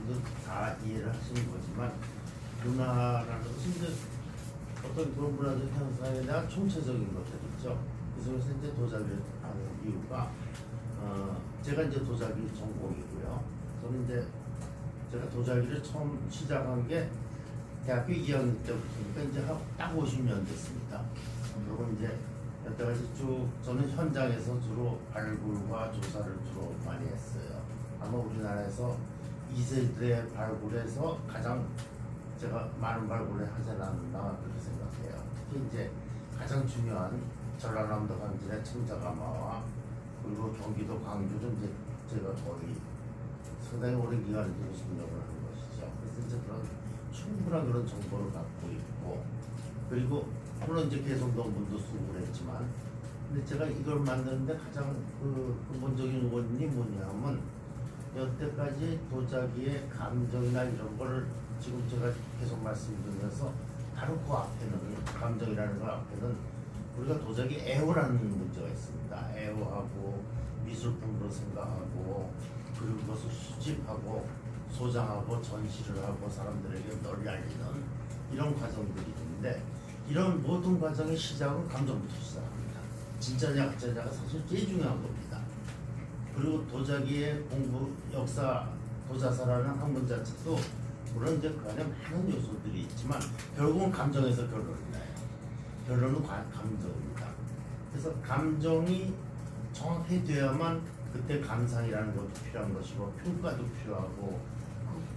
여러분들도 다 이해를 하시는 거지만 문화라는 것은 이제 어떤 그런 문화적 현상에 대한 총체적인 것들이죠. 그 속에서 이제 도자기를 하는 이유가 제가 이제 도자기 전공이고요. 저는 이제 제가 도자기를 처음 시작한 게 대학교 2학년 때부터니까 이제 딱 50년 됐습니다. 그리고 이제 여태까지 쭉 저는 현장에서 주로 발굴과 조사를 주로 많이 했어요. 아마 우리나라에서 2세대 발굴에서 가장 제가 많은 발굴을 하지 않았나 그렇게 생각해요. 특히 이제 가장 중요한 전라남도 강진의 청자가마와 그리고 경기도 광주는 이제 제가 거의 상당히 오랜 기간을 두고 선정을 하는 것이죠. 그래서 이제 그런 충분한 그런 정보를 갖고 있고, 그리고 물론 이제 개성동 분도 수고를 했지만, 근데 제가 이걸 만드는데 가장 그 근본적인 원인이 뭐냐면 여태까지 도자기의 감정이나 이런 거를 지금 제가 계속 말씀드리면서 바로 그 앞에는 감정이라는 거 앞에는 우리가 도자기 애호라는 문제가 있습니다. 애호하고 미술품으로 생각하고 그리고 그것을 수집하고 소장하고 전시를 하고 사람들에게 널리 알리는 이런 과정들이 있는데, 이런 모든 과정의 시작은 감정부터 시작합니다. 진짜냐 가짜냐가 사실 제일 중요한 겁니다. 그리고 도자기의 공부 역사, 도자사라는 학문 자체도 물론 이제 그 안에 많은 요소들이 있지만 결국은 감정에서 결론이 나요. 결론은 감정입니다. 그래서 감정이 정확히 돼야만 그때 감상이라는 것도 필요한 것이고 평가도 필요하고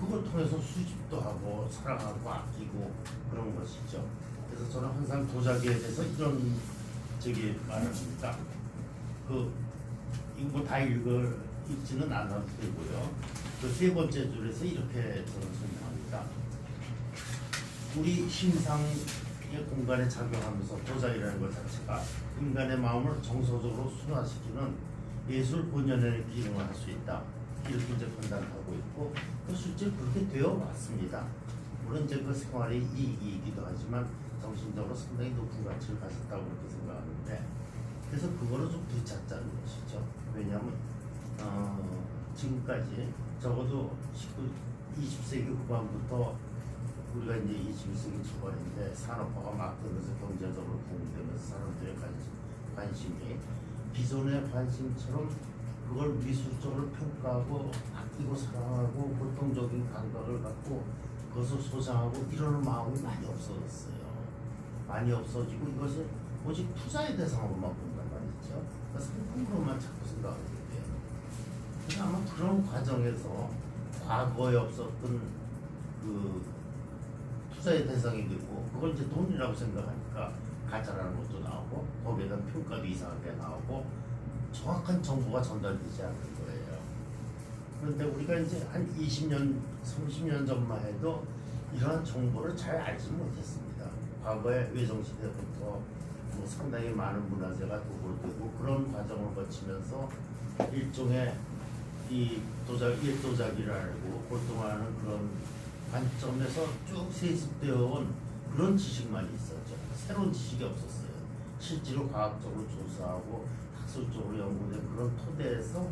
그걸 통해서 수집도 하고 사랑하고 아끼고 그런 것이죠. 그래서 저는 항상 도자기에 대해서 이런 말을 합니다. 이거 다 읽지는 않아도 되고요. 그 세 번째 줄에서 이렇게 저는 설명합니다. 우리 심상의 공간에 작용하면서 도자기라는 것 자체가 인간의 마음을 정서적으로 순화시키는 예술 본연의 기능을 할 수 있다. 이렇게 이제 판단하고 있고, 또 실제 그렇게 되어 왔습니다. 물론 이제 그 생활의 이익이기도 하지만 정신적으로 상당히 높은 가치를 가졌다고 그렇게 생각하는데, 그래서 그거를 좀 되찾자는 것이죠. 왜냐하면 지금까지 적어도 20세기 후반부터 우리가 이제 21세기 초반인데 산업화가 막 되면서 경제적으로 부흥되면서 사람들의 관심이 기존의 관심처럼 그걸 미술적으로 평가하고 아끼고 사랑하고 고통적인 감각을 갖고 그것을 소장하고 이러는 마음이 많이 없어졌어요. 많이 없어지고 이것을 오직 투자의 대상으로만 본단 말이죠. 그러니까 상품으로만 자꾸 생각하게 돼요. 그래서 아마 그런 과정에서 과거에 없었던 그 투자의 대상이 되고 그걸 이제 돈이라고 생각하니까 가짜라는 것도 나오고 거기에 대한 평가도 이상하게 나오고 정확한 정보가 전달되지 않는 거예요. 그런데 우리가 이제 한 20년, 30년 전만 해도 이러한 정보를 잘 알지 못했습니다. 과거에 외정시대부터 뭐 상당히 많은 문화재가 도굴되고 그런 과정을 거치면서 일종의 이 도자기를 알고 골동하는 그런 관점에서 쭉 세습되어 온 그런 지식만 있었죠. 새로운 지식이 없었어요. 실제로 과학적으로 조사하고 학술적으로 연구된 그런 토대에서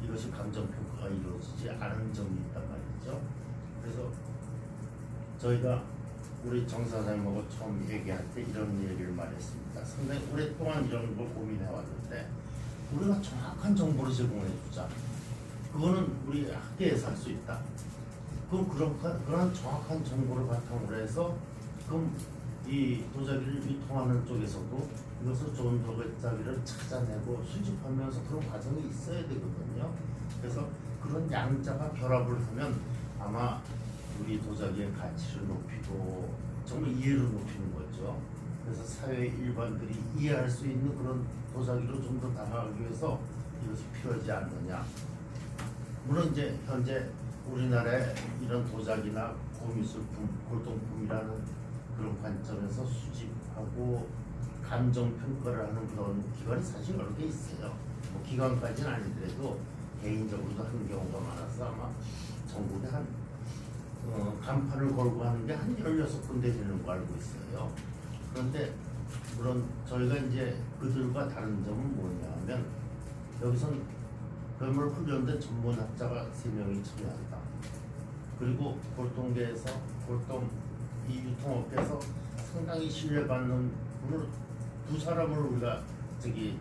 이것이 감정평가가 이루어지지 않은 점이 있단 말이죠. 그래서 저희가 우리 정 사장님하고 처음 얘기할 때 이런 얘기를 말했습니다. 상당히 오랫동안 이런 걸 고민해 왔는데 우리가 정확한 정보를 제공해 주자. 그거는 우리 학계에서 할 수 있다. 그럼 그런 정확한 정보를 바탕으로 해서 그럼 이 도자기를 유통하는 쪽에서도 이것을 좋은 도자기를 찾아내고 수집하면서 그런 과정이 있어야 되거든요. 그래서 그런 양자가 결합을 하면 아마 우리 도자기의 가치를 높이고 정말 이해를 높이는 거죠. 그래서 사회 일반들이 이해할 수 있는 그런 도자기로 좀 더 다가가기 위해서 이것이 필요하지 않느냐. 물론 이제 현재 우리나라에 이런 도자기나 고미술품, 골동품이라는 그런 관점에서 수집하고 감정 평가를 하는 그런 기관이 사실 여러 개 있어요. 뭐 기관까지는 아니더라도 개인적으로도 하는 경우가 많아서 아마 전국에 한 간판을 걸고 하는 게 한 16군데 되는 거 알고 있어요. 그런데 물론 저희가 이제 그들과 다른 점은 뭐냐면 여기선 그걸 훈련된 전문학자가 3명이 참여한다. 그리고 골동 이 유통업계에서 상당히 신뢰받는 분을 두 사람을 우리가 저기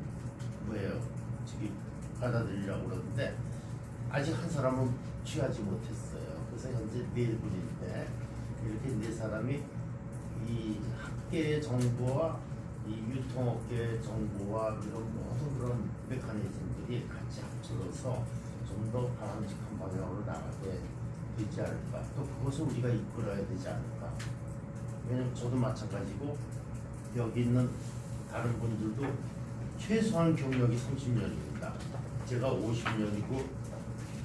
받아들이려고 그러는데 아직 한 사람은 취하지 못했어요. 그래서 현재 네 분인데 이렇게 네 사람이 이 학계의 정보와 이 유통업계의 정보와 이런 모든 그런 메커니즘들이 같이 합쳐져서 좀 더 바람직한 방향으로 나가게 되지 않을까. 또 그것을 우리가 이끌어야 되지 않을까. 왜냐면 저도 마찬가지고 여기 있는 다른 분들도 최소한 경력이 30년입니다. 제가 50년이고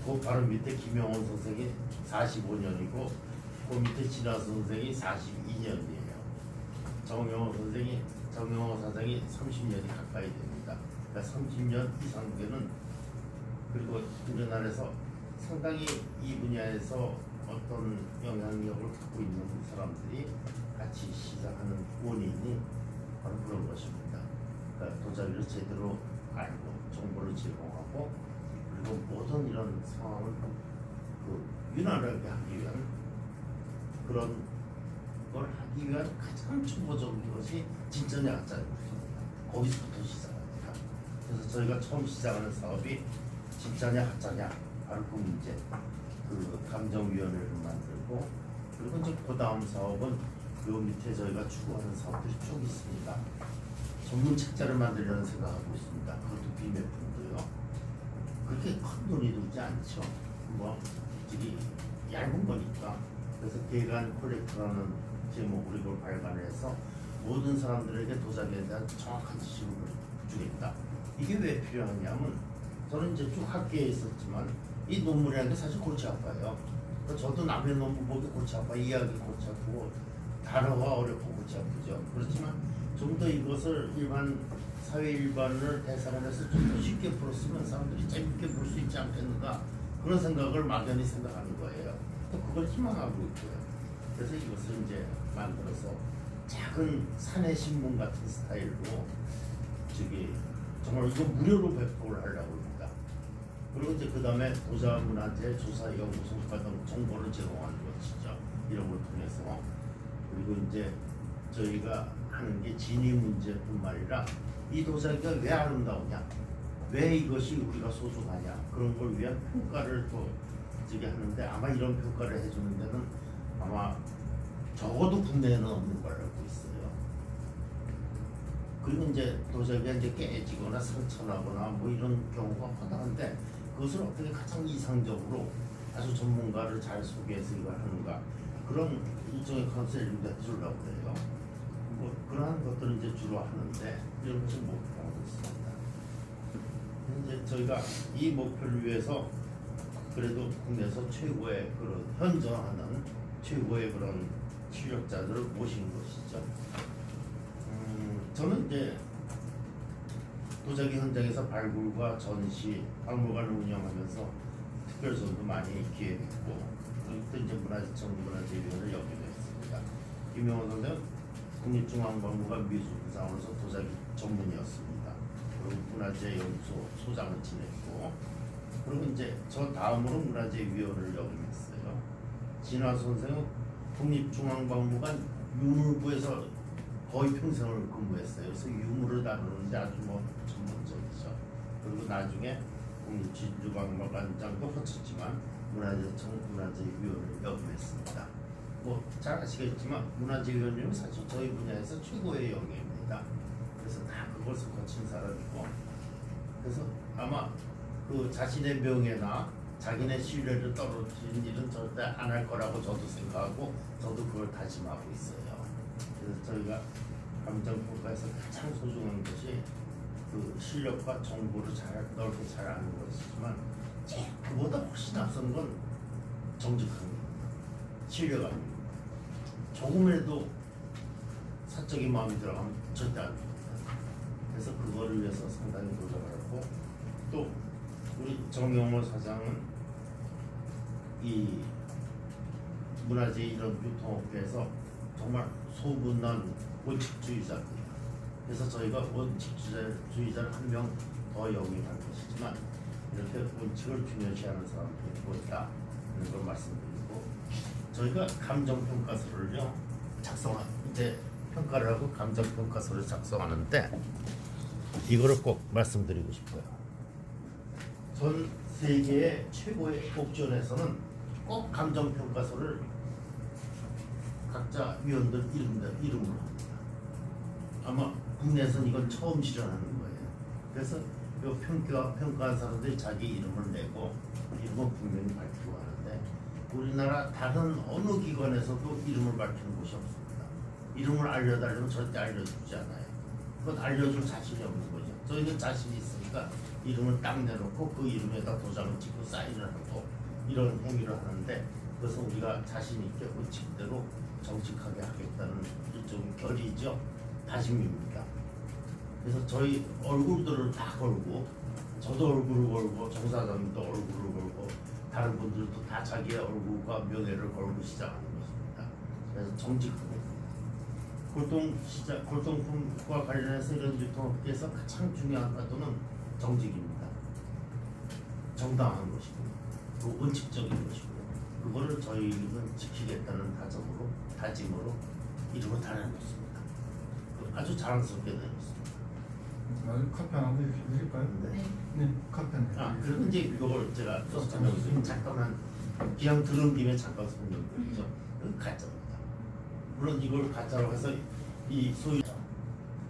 그 바로 밑에 김영원 선생이 45년이고 그 밑에 진화 선생이 42년이에요. 정영호 사장이 30년이 가까이 됩니다. 그러니까 30년 이상 되는, 그리고 우리나라에서 상당히 이 분야에서 어떤 영향력을 갖고 있는 사람들이 같이 시작하는 원인이 바로 그런 것입니다. 그러니까 도자기를 제대로 알고 정보를 제공하고 그리고 모든 이런 상황을 유난하게 하기 위한 그런 걸 하기 위한 가장 초보적인 것이 진전의 약자입니다. 거기서부터 시작합니다. 그래서 저희가 처음 시작하는 사업이 진짜냐 가짜냐 바로 그 문제, 그 감정위원회를 만들고, 그리고 이제 그 다음 사업은 요 밑에 저희가 추구하는 사업들이 쭉 있습니다. 전문 책자를 만들려는 생각하고 있습니다. 그것도 비매품도요. 그렇게 큰 돈이 들지 않죠. 뭐 되게 얇은 거니까. 그래서 대간 콜렉터라는 제목으로 이걸 발간해서 모든 사람들에게 도자기에 대한 정확한 지식을 주겠다. 이게 왜 필요하냐면 저는 이제 쭉 학계에 있었지만 이 논문이라는 게 사실 골치 아파요. 저도 남의 논문 보기 골치 아파, 이해하기 골치 아프고 단어가 어렵고 골치 아프죠. 그렇지만 좀 더 이것을 사회 일반을 대상으로 해서 좀 더 쉽게 풀었으면 사람들이 재밌게 볼 수 있지 않겠는가, 그런 생각을 막연히 생각하는 거예요. 또 그걸 희망하고 있고요. 그래서 이것을 이제 만들어서 작은 사내 신문 같은 스타일로 정말 이거 무료로 배포를 하려고 합니다. 그리고 이제 그 다음에 도자문화재 조사연구소가 정보를 제공하는 것이죠. 이런 걸 통해서. 그리고 이제 저희가 하는 게 진위 문제뿐만 아니라 이 도자기가 왜 아름다우냐, 왜 이것이 우리가 소중하냐, 그런 걸 위한 평가를 또 하는데, 아마 이런 평가를 해주는 데는 아마 적어도 국내에는 없는 걸 알고 있어요. 그리고 이제 도자기가 이제 깨지거나 상처나거나 뭐 이런 경우가 허다한데, 그것을 어떻게 가장 이상적으로 아주 전문가를 잘 소개해서 이걸 하는가, 그런 일종의 컨설팅도 해주려고 해요. 뭐 그러한 것들을 이제 주로 하는데 이런 것을 목표하고 있습니다. 이제 저희가 이 목표를 위해서 그래도 국내에서 최고의 그런 현존하는 최고의 그런 실력자들을 모신 것이죠. 저는 이제 도자기 현장에서 발굴과 전시, 박물관을 운영하면서 특별전도 많이 기획했고, 또 이제 문화재청 문화재위원을 역임을 했습니다. 김영원 선생은 국립중앙박물관 미술부장으로서 도자기 전문이었습니다. 그리고 문화재연구소 소장을 지냈고, 그리고 이제 저 다음으로 문화재위원을 역임했어요. 진화 선생은 국립중앙박물관 유물부에서 거의 평생을 근무했어요. 그래서 유물을 다루는데 아주 전문적이죠. 그리고 나중에 국립진주박물관장도 거쳤지만 문화재청 문화재위원을 역임했습니다. 잘 아시겠지만 문화재위원님은 사실 저희 분야에서 최고의 영예입니다. 그래서 다 그것을 거친 사람이고, 그래서 아마 그 자신의 명예나 자기네 신뢰를 떨어뜨리는 일은 절대 안 할 거라고 저도 생각하고, 저도 그걸 다짐하고 있어요. 그래서 저희가 감정평가에서 가장 소중한 것이 그 실력과 정보를 넓게 잘 아는 것이지만, 그보다 훨씬 앞선 건 정직한 신뢰감입니다. 조금이라도 사적인 마음이 들어가면 절대 안 됩니다. 그래서 그거를 위해서 상당히 노력을 하고, 또 우리 정영호 사장은 이 문화재 이런 유통업계에서 정말 소문난 원칙주의자입니다. 그래서 저희가 원칙주의자를 한 명 더 영입할 것이지만, 이렇게 원칙을 중요시하는 사람들이 있다, 이런 걸 말씀드리고 저희가 감정평가서를요 이제 평가를 하고 감정평가서를 작성하는데 이거를 꼭 말씀드리고 싶어요. 전 세계의 최고의 옥션에서는 꼭 감정평가서를 각자 위원들 이름으로 합니다. 아마 국내에서는 이건 처음 실현하는 거예요. 그래서 이 평가한 사람들이 자기 이름을 내고 이름은 분명히 밝히고 하는데 우리나라 다른 어느 기관에서도 이름을 밝히는 곳이 없습니다. 이름을 알려달라면 절대 알려주지 않아요. 그건 알려줄 자신이 없는 거죠. 저희는 자신이 있으니까 이름을 딱 내놓고 그 이름에다 도장을 찍고 사인을 하고 이런 행위를 하는데 그것은 우리가 자신 있게 원칙대로 정직하게 하겠다는 일종의 결의죠. 다짐입니다. 그래서 저희 얼굴들을 다 걸고 저도 얼굴을 걸고 정 사장님도 얼굴을 걸고 다른 분들도 다 자기의 얼굴과 명예를 걸고 시작하는 것입니다. 그래서 정직하고 골동품과 관련해서 이런 유통업계에서 가장 중요한 파도는 정직입니다. 정당한 것이고 또 원칙적인 것이고 그거를 저희는 지키겠다는 다짐으로 이름을 달아놓습니다. 아주 자랑스럽게 되었습니다. 나중에 카페 하나 이렇게 드릴까요? 네. 네, 카페 하나. 그리고 이제 이걸 제가 써서 설명드리면 잠깐만 그냥 들은 김에 잠깐 설명드리죠. 이건 가짜입니다. 물론 이걸 가짜로 해서 이 소위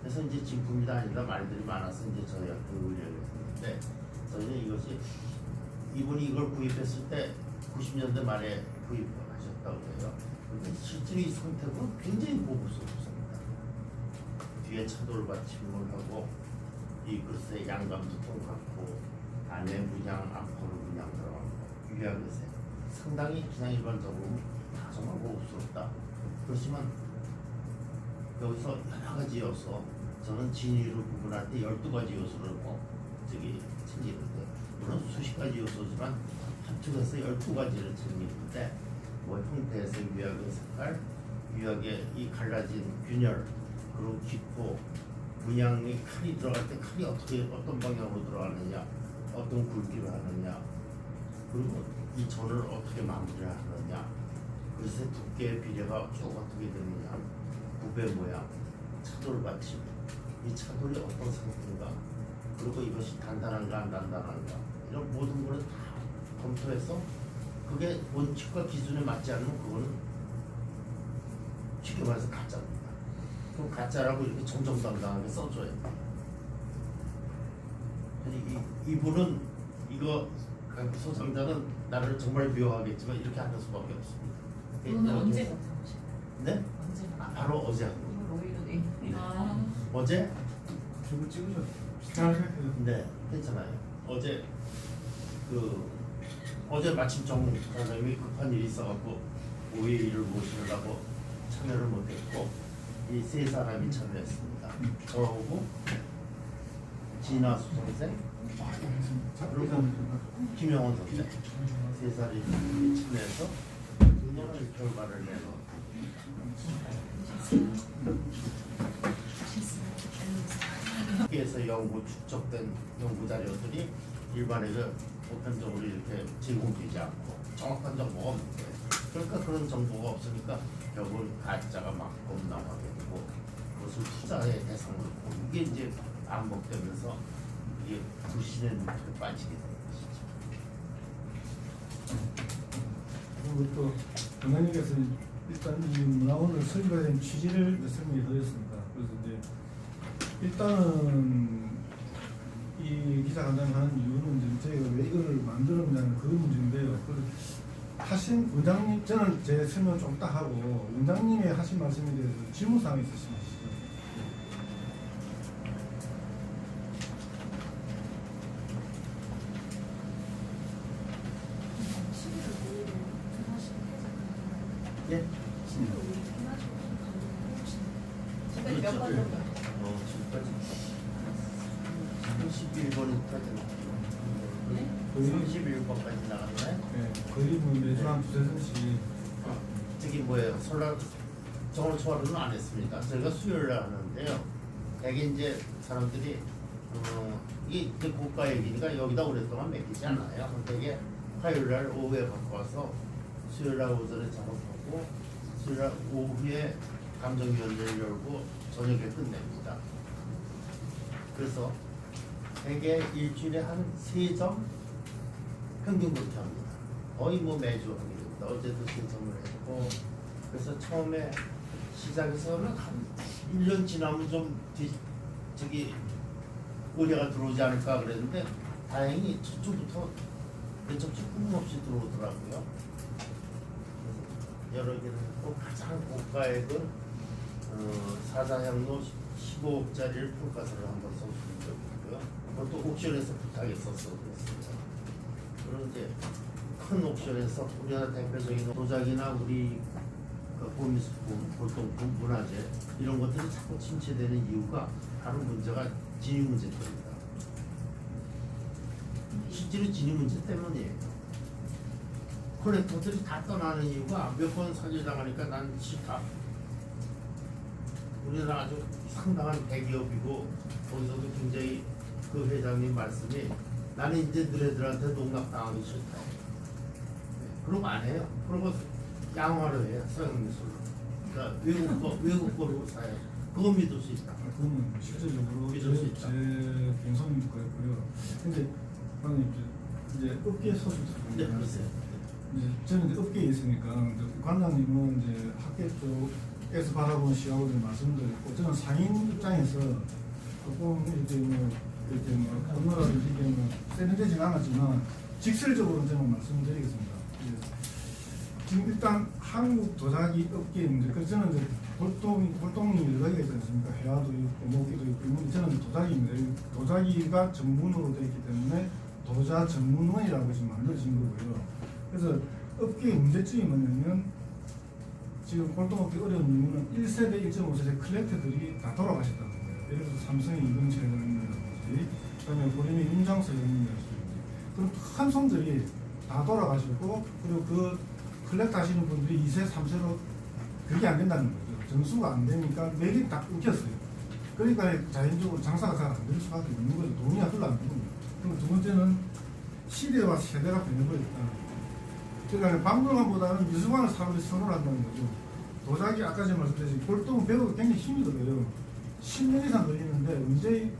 그래서 이제 진품이다 아니다 말들이 많아서 이제 저희한테 의뢰를 했는데 저희는 이것이 이분이 이걸 구입했을 때 90년대 말에 구입하셨다고 해요. 근데 실제로 이 상태는 굉장히 고급스럽습니다. 뒤에 차돌 받침을 하고 이 글쎄 양감도 통갖고 안에 문양 암포로 문양 들어간 거 유야글쎄 상당히 그냥 일반적으로 정말 고급스럽다. 그렇지만 여기서 여러 가지 요소 저는 진위를 구분할 때 12가지 요소를 챙기는데 물론 수십 가지 요소지만 합쳐서 12가지를 챙기는데 뭐 형태에서 유약의 색깔, 유약의 이 갈라진 균열, 그리고 기포, 문양이 칼이 들어갈 때 칼이 어떤 방향으로 들어가느냐, 어떤 굵기를 하느냐, 그리고 이 전을 어떻게 마무리를 하느냐, 글쎄 두께의 비례가 쭉 어떻게 되느냐, 부배 모양, 차돌 받침, 이 차돌이 어떤 상태인가, 그리고 이것이 단단한가 안 단단한가 이런 모든 것을 다 검토해서 그게 원칙과 기준에 맞지 않으면 그거는 쉽게 말해서 가짜입니다. 그럼 가짜라고 이렇게 정정당당하게 써줘야 돼요. 이분은 이거 소장자는 나를 정말 미워하겠지만 이렇게 할 수밖에 없습니다. 오늘 언제 감사하셨어요? 네? 언제? 바로 어제 한 거예요. 오늘 오히려 내일. 어제? 저거 찍으셨어요? 생각해요. 네, 괜찮아요. 어제 마침 정 사장님이 급한 일이 있어갖고 오후에 일을 모시느라고 참여를 못했고 이 세 사람이 참여했습니다. 저하고 진아수 선생, 그리고 김영원 선생 세 사람이 참여해서 오늘 결과를 내놓았고 학계에서 축적된 연구 자료들이 일반에게 보편적으로 이렇게 제공되지 않고 정확한 정보가 없는 거예요. 그러니까 그런 정보가 없으니까 결국은 가짜가 막 나가게 되고 그것을 투자의 대상으로 고 이게 이제 반복되면서 이게 불신의 늪에 빠지게 되는 것이죠. 그리고 또 원장님께서 일단 이 문화원을 설립하게 된 취지를 설명해 드렸습니다. 그래서 이제 일단은 이 기자간담회 하는 이유는 이제 저희가 왜 이거를 만들었냐는 그런 문제인데요. 하신 원장님, 저는 제 설명 좀 딱 하고 원장님의 하신 말씀에 대해서 질문사항이 있으시면 하시죠. 예? 지금 몇 번 정도? 지금까지 31번까지 네? 31번까지 나갔나요? 네, 거의 뭐 매주 한 두세 번씩. 저기 뭐예요? 설날 정월 초하루는 안 했습니까? 저희가 수요일날 하는데요. 대개 이제 사람들이 이게 고가 얘기니까 여기다 오랫동안 맡기지 않아요. 되게 화요일날 오후에 갖고 와서 수요일날 오전에 작업하고 수요일날 오후에 감정위원회를 열고 저녁에 끝냅니다. 그래서 대개 일주일에 한 3점 평균 그렇게 합니다. 거의 뭐 매주 하게 됩니다. 어제도 3점을 했고, 그래서 처음에 시작해서는 한 1년 지나면 좀 저기 의뢰가 들어오지 않을까 그랬는데 다행히 저쪽부터 맨처음부터 끊임없이 들어오더라고요. 그래서 여러 개를 했고, 가장 고가액은 사자향로 15억짜리를 평가서를 한번 써준 적이 있고요. 그것도 옥션에서 부탁했었어 그랬습니다. 그리고 이제 큰 옥션에서 우리나라 대표적인 도자기나 우리 그 보미스품, 골동품, 문화재 이런 것들이 자꾸 침체되는 이유가 바로 문제가 진위 문제 때문이다. 실제로 진위 문제 때문이에요. 콜렉터들이 다 떠나는 이유가 몇 번 사죄당하니까 난 싫다. 우리나라 아주 상당한 대기업이고 거기서도 굉장히 그 회장님 말씀이 나는 이제 너네들한테 농락당하기 싫다. 그런 거 안 해요. 그런 거 양화로 해요. 서양 미술로. 그러니까 외국거로 사요. 그거 믿을 수 있다. 그거는 실질적으로 믿을 수 있다. 제 개성인 거였고요. 근데 방금 이제 업계 소식도 좀 네, 그러세요. 이제 저는 이제 업계에 있으니까 이제 관장님은 이제 학계 쪽에서 바라보는 시각으로 좀 말씀드렸고, 저는 상인 입장에서 조금 이렇게 언어라든지 이게 세련되진 않았지만 직설적으로 저는 말씀드리겠습니다. 지금 일단 한국 도자기 업계 문제, 그래서 저는 이제 골동이 여러 개가 있지 않습니까? 해화도 있고 모기도 있고, 저는 도자기입니다. 도자기가 전문으로 되어 있기 때문에 도자 전문원이라고 지금 만들어진 거고요. 그래서 업계의 문제점이 뭐냐면 지금 골동업계 어려운 이유는 1세대, 1.5세대 클렉터들이 다 돌아가셨다는 거예요. 예를 들어서 삼성의 이근철 회장님이라든지, 그다음에 고림의 윤장서 회장님이라든지, 그런 큰 손들이 다 돌아가시고, 그리고 그 클렉터 하시는 분들이 2세, 3세로 그게 안 된다는 거죠. 점수가 안 되니까 매일이 다 끊겼어요. 그러니까 자연적으로 장사가 잘 안 될 수밖에 없는 거죠. 돈이 흘러 안 되는 거예요. 그리고 두 번째는 시대와 세대가 변해버렸다. 그러니까 박물관보다는 미술관을 사람들이 선호를 한다는 거죠. 도자기 아까 제가 말씀드렸듯이 골동은 배우기 굉장히 힘이 들어요. 10년 이상 걸리는데 언제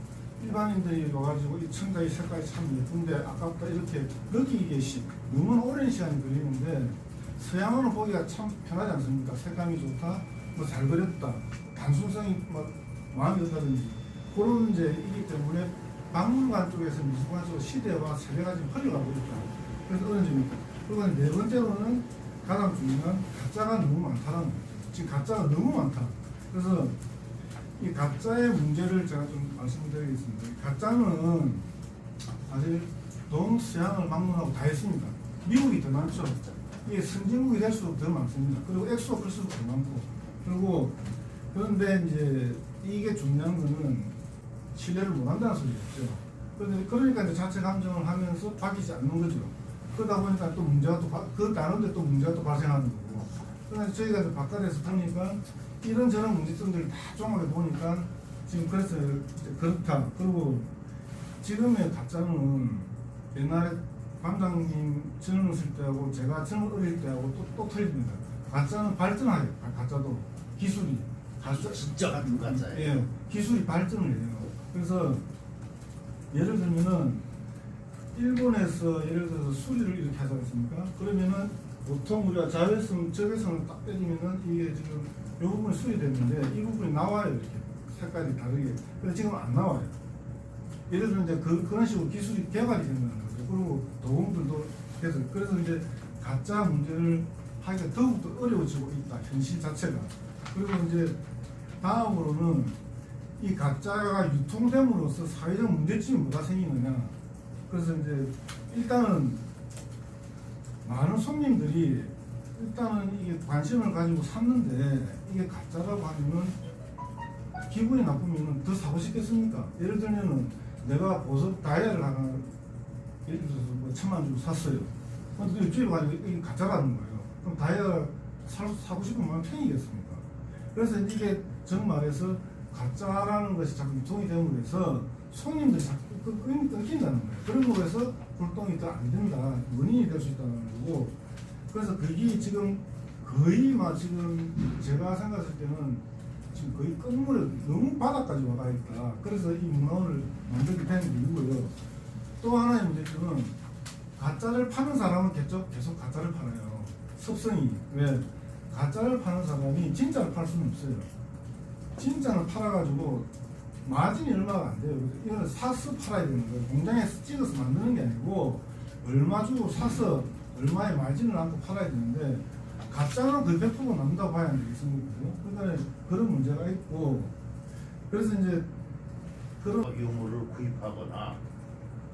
일반인들이 와가지고 이 청자의 색깔이 참 예쁜데 아깝다 이렇게 느끼기 너무 오랜 시간이 걸리는데, 서양어는 보기가 참 편하지 않습니까? 색감이 좋다, 뭐 잘 그렸다, 단순성이 막 마음에 든다든지 그런 이제이기 때문에 박물관 쪽에서 미술관 쪽으로 시대와 세대가 지금 흘러가고 있다. 그래서 어느 점입니다. 그리고 네 번째로는 가장 중요한 가짜가 너무 많다는 거죠. 지금 가짜가 너무 많다. 그래서 이 가짜의 문제를 제가 좀 말씀드리겠습니다. 가짜는 사실 동서양을 막론하고 다 했습니다. 미국이 더 많죠. 이게 선진국이 될수록 더 많습니다. 그리고 액수가 클수록 더 많고. 그리고 그런데 이제 이게 중요한 거는 신뢰를 못 한다는 소리였죠. 그러니까 이제 자체 감정을 하면서 바뀌지 않는 거죠. 그러다 보니까 또 문제가 그 다른데 또 문제가 또 발생하는 거고. 그래서 저희가 이제 바깥에서 보니까 이런저런 문제점들을 다 종합해 보니까 지금 그래서 그렇다. 그리고 지금의 가짜는 옛날에 관장님 저는 있을 때하고 제가 저는 어릴 때하고 또 틀립니다. 가짜는 발전하요. 가짜도 기술이 가짜 진짜 같은 가짜예요. 예, 기술이 발전을 해요. 그래서 예를 들면은 일본에서 예를 들어서 수리를 이렇게 하지 않습니까? 그러면은 보통 우리가 자외선 적외선을 딱 빼주면은 이게 지금 이 부분이 수리됐는데 이 부분이 나와요. 이렇게 색깔이 다르게. 근데 지금 안 나와요. 예를 들어 이제 그런 식으로 기술이 개발이 된다는 거죠. 그리고 도움들도 그래서 이제 가짜 문제를 하기가 더욱더 어려워지고 있다. 현실 자체가. 그리고 이제 다음으로는 이 가짜가 유통됨으로써 사회적 문제점이 뭐가 생기느냐. 그래서 이제 일단은 많은 손님들이 일단은 이게 관심을 가지고 샀는데 이게 가짜라고 하면은 기분이 나쁘면은 더 사고 싶겠습니까? 예를 들면은 내가 보석 다이아를 하나 예를 들어서 뭐 1,000만 원 주고 샀어요. 근데 일주일 가지고 이게 가짜라는 거예요. 그럼 다이아 사고 싶으면 얼마나 팽이겠습니까? 그래서 이게 정말에서 가짜라는 것이 자꾸 유통이 됨으로 해서 손님들이 자꾸 끊긴다는 거예요. 그런 거에서 골동이 더 안 된다. 원인이 될 수 있다는 거고, 그래서 그게 지금 거의 막 지금 제가 생각했을 때는 지금 거의 끝물에 너무 바닥까지 와가 있다. 그래서 이 문화원을 만들게 된 이유고요. 또 하나의 문제점은 가짜를 파는 사람은 계속 가짜를 팔아요. 습성이. 왜? 가짜를 파는 사람이 진짜를 팔 수는 없어요. 진짜는 팔아가지고 마진이 얼마가 안 돼요. 그래서 이거는 사서 팔아야 되는 거예요. 공장에서 찍어서 만드는 게 아니고 얼마 주고 사서 얼마의 마진을 안고 팔아야 되는데 가짜는 거의 100% 남는다고 봐야 되겠습니까? 그러니까 그런 문제가 있고 그래서 이제 그런 유물을 구입하거나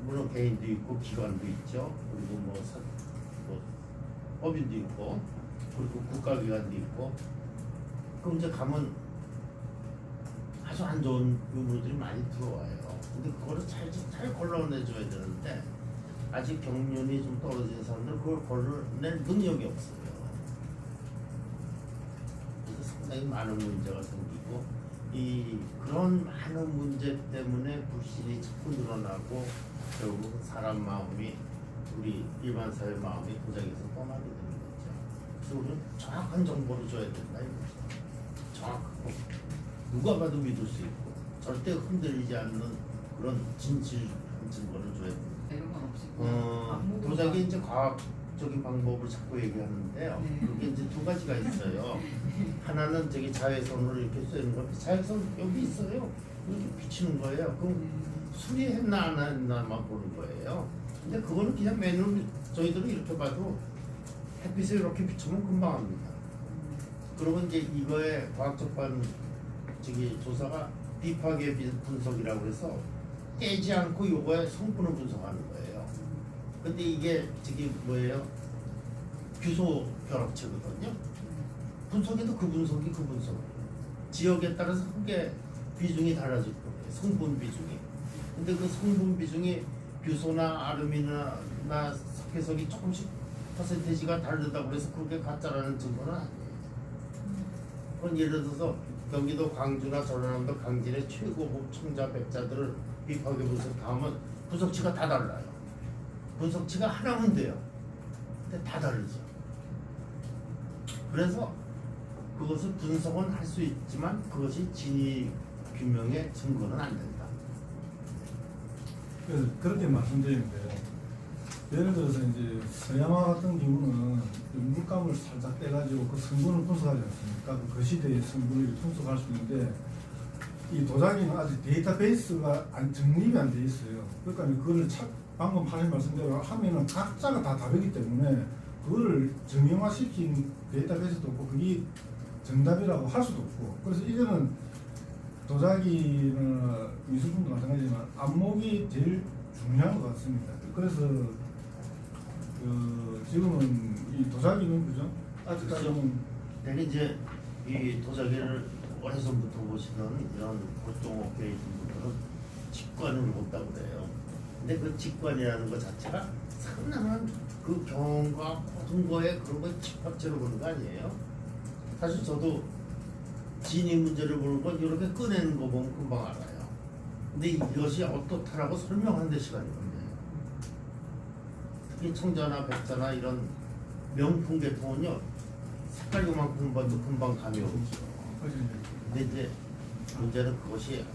물론 개인도 있고 기관도 있죠. 그리고 뭐 법인도 있고 그리고 국가기관도 있고 그럼 이제 가면 아주 안 좋은 유물들이 많이 들어와요. 근데 그거를 잘 걸러내줘야 되는데 아직 경륜이 좀 떨어진 사람들은 그걸 걸러낼 능력이 없어요. 그래서 상당히 많은 문제가 생기고 그런 많은 문제 때문에 불신이 자꾸 늘어나고 결국 사람 마음이 우리 일반 사회 마음이 도자기에서 떠나게 되는 거죠. 그래서 우리는 정확한 정보를 줘야 된다 이거죠. 정확하고 누가 봐도 믿을 수 있고 절대 흔들리지 않는 그런 진실한 증거를 줘야 됩니다. 이런 건 없이 도자기 이제 과학적인 방법을 자꾸 얘기하는데요. 네. 그게 이제 두 가지가 있어요. 하나는 저기 자외선으로 이렇게 쏘는 건데 자외선 여기 있어요. 이렇게 비치는 거예요. 그럼 수리했나 안 했나만 보는 거예요. 근데 그거는 그냥 맨눈 저희들은 이렇게 봐도 햇빛에 이렇게 비추면 금방 합니다. 그러면 이제 이거의 과학적 조사가 비파계 분석이라고 해서 깨지 않고 요거의 성분을 분석하는 거예요. 근데 이게 뭐예요? 규소 결합체거든요. 분석에도 그 분석이 지역에 따라서 흙의 비중이 달라질 거예요. 성분 비중이. 근데 그 성분 비중이 규소나 아르민이나 석회석이 조금씩 퍼센테이지가 다르다고 해서 그게 가짜라는 증거는 아니에요. 그건 예를 들어서 경기도 광주나 전라남도 강진의 최고급 청자 백자들을 비파계 분석하면 분석치가 다 달라요. 분석치가 하나면 돼요. 근데 다 다르죠. 그래서 그것을 분석은 할 수 있지만 그것이 진위 규명의 증거는 안 된다. 그래서 그렇게 말씀드리는데요. 예를 들어서 이제 서양화 같은 경우는 물감을 살짝 떼가지고 그 성분을 분석하지 않습니까? 그 시대의 성분을 분석할 수 있는데 이 도자기는 아직 데이터베이스가 정립이 안 돼 있어요. 그러니까 그거를 방금 하신 말씀대로 하면은 각자가 다 다르기 때문에 그거를 정형화시킨 데이터베이스도 없고 그게 정답이라고 할 수도 없고 그래서 이거는 도자기나 미술품도 마찬가지지만 안목이 제일 중요한 것 같습니다. 그래서 지금은 이 도자기는 그죠? 아직까지는 내가 이제 이 도자기를 오래전부터 보시던 이런 고종업계에 있는 분들은 직관을 못다고 그래요. 근데 그 직관이라는 것 자체가 상당한 그 경험과 모든 거에 그런 걸 집합체로 보는 거 아니에요? 사실 저도 진위 문제를 보는 건 이렇게 꺼내는 거 보면 금방 알아요. 근데 이것이 어떻다라고 설명하는 데 시간이 걸려요. 특히 청자나 백자나 이런 명품 계통은요 색깔 요만큼 봐도 금방 감이 오죠. 근데 이제 문제는 그것이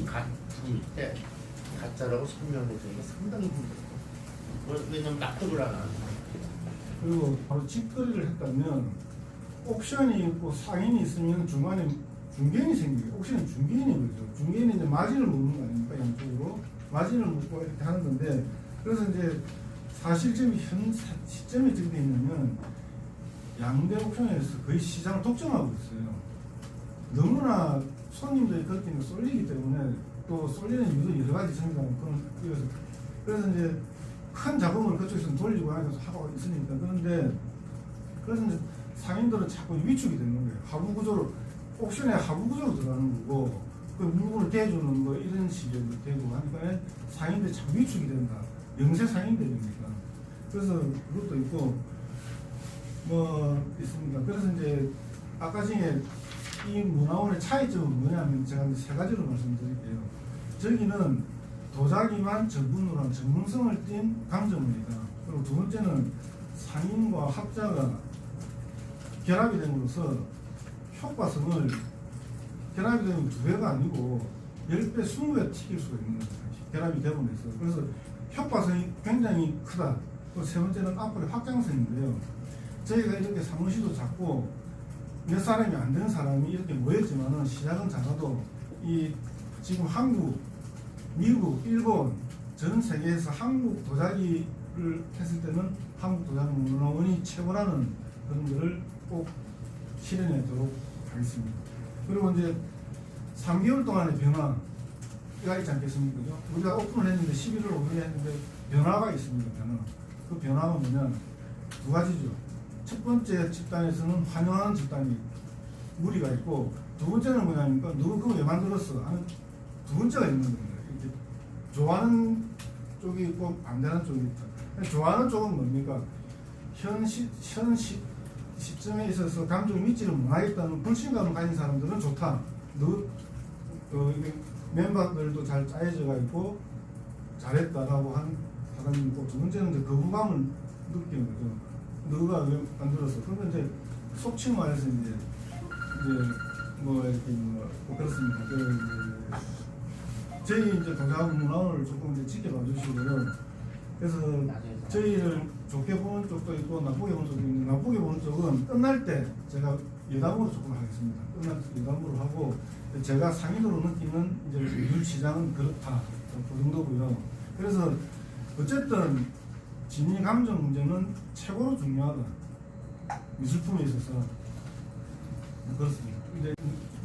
가품일 때 가짜라고 설명해 주는 게 상당히 힘들어요. 왜냐면 납득을 안 하는 거예요. 그리고 바로 직거래를 했다면 옥션이 있고 상인이 있으면 중간에 중개인이 생겨요. 옥션은 중개인이 그죠. 중개인이 이제 마진을 먹는 거 아닙니까? 양쪽으로 마진을 먹고 이렇게 하는 건데 그래서 이제 사실점이 현 시점이 어떻게 되어 있냐면 양대 옥션에서 거의 시장을 독점하고 있어요. 너무나 손님들이 그렇게 쏠리기 때문에 또 쏠리는 이유도 여러 가지 있습니다. 그래서 이제 큰 자금을 그쪽에서 돌리고 하고 있으니까 그래서 이제 상인들은 자꾸 위축이 되는 거예요. 하부 구조로 옥션에 하부 구조로 들어가는 거고 그 물건을 대주는 뭐 이런 식으로 되고 하니까 상인들이 자꾸 위축이 된다. 영세 상인들입니까? 그래서 그것도 있고 뭐 있습니다. 그래서 이제 아까 전에 이 문화원의 차이점은 뭐냐면 제가 이제 세 가지로 말씀드릴게요. 저기는 도자기만 전문으로 한 전문성을 띈 강점입니다. 그리고 두 번째는 상인과 학자가 결합이 됨으로써 효과성을 결합이 되면 2배가 아니고 10배, 20배 튀길 수가 있는 거죠. 결합이 되면서. 그래서 효과성이 굉장히 크다. 또 세 번째는 앞으로 확장성인데요. 저희가 이렇게 사무실도 작고 몇 사람이 안 되는 사람이 이렇게 모였지만은 시작은 작아도 이 지금 한국, 미국, 일본 전 세계에서 한국 도자기를 했을 때는 한국 도자기문화원이 최고라는 그런 것을 꼭 실현하도록 하겠습니다. 그리고 이제 3개월 동안의 변화가 있지 않겠습니까? 그죠? 우리가 오픈을 했는데 11월 5일에 했는데 변화가 있습니다. 변화. 그 변화가 뭐냐면 2가지죠. 첫 번째 집단에서는 환영하는 집단이 무리가 있고, 두 번째는 뭐냐니까 누구 그거 왜 만들었어 하는 두 번째가 있는 겁니다. 이렇게 좋아하는 쪽이 있고 반대하는 쪽이 있다. 좋아하는 쪽은 뭡니까? 현 시점에 있어서 감정을 믿지를 못하겠다는 불신감을 가진 사람들은 좋다. 이게 멤버들도 잘 짜여져가 있고 잘했다라고 한 사람이 있고, 두 번째는 이제 거부감을 느끼는 거죠. 너가 왜 만들었어? 그러면 이제 속칭 말해서 이제 뭐 이렇게 뭐 그렇습니다. 저희 이제 도자문화원을 조금 이제 지켜봐 주시고요. 그래서 저희를 좋게 보는 쪽도 있고 나쁘게 보는 쪽도 있는데, 나쁘게 보는 쪽은 끝날 때 제가 예담으로 조금 하겠습니다. 끝날 때 예담으로 하고, 제가 상인으로 느끼는 이제 물 시장은 그렇다. 그 정도고요. 그래서 어쨌든 진위 감정 문제는 최고로 중요하다. 미술품에 있어서 그렇습니다. 이제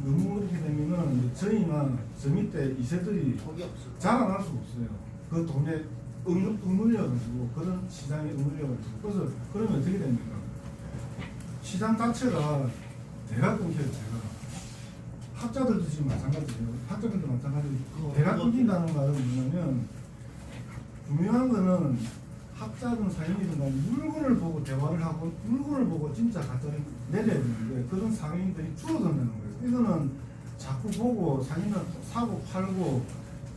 너무 그렇게 되면은 이제 저희나 저 밑에 2세들이 거기 없어. 자라날 수가 없어요. 그 돈에 억눌려가지고, 그런 시장에 억눌려가지고. 그래서 그러면 어떻게 됩니까? 시장 자체가 대가 끊겨요. 대가. 학자들도 지금 마찬가지예요. 학자들도 마찬가지고, 대가 끊긴다는 말은 뭐냐면, 분명한 거는 학자든 사인이든 간에 물건을 보고 대화를 하고 물건을 보고 진짜 가짜를 내려야 되는데, 그런 상인들이 줄어든다는 거예요. 이거는 자꾸 보고 상인을 사고 팔고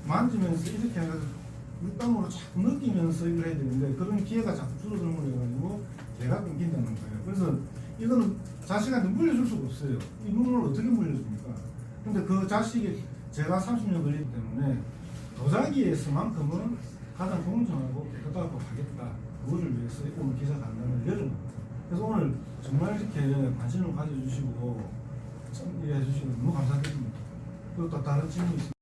만지면서 이렇게 해가지고 물감으로 자꾸 느끼면서 이걸 해야 되는데, 그런 기회가 자꾸 줄어드는 걸 해가지고 대가 끊긴다는 거예요. 그래서 이거는 자식한테 물려줄 수가 없어요. 이 물건을 어떻게 물려줍니까? 근데 그 자식이 제가 30년 걸리기 때문에 도자기에서만큼은 가장 공정하고 깨끗하고 하겠다. 그거를 위해서 오늘 기자 간담회를 열은 겁니다. 그래서 오늘 정말 이렇게 관심을 가져주시고 이해해 주시고 너무 감사드립니다. 그리고 또 다른 질문이 있습니다.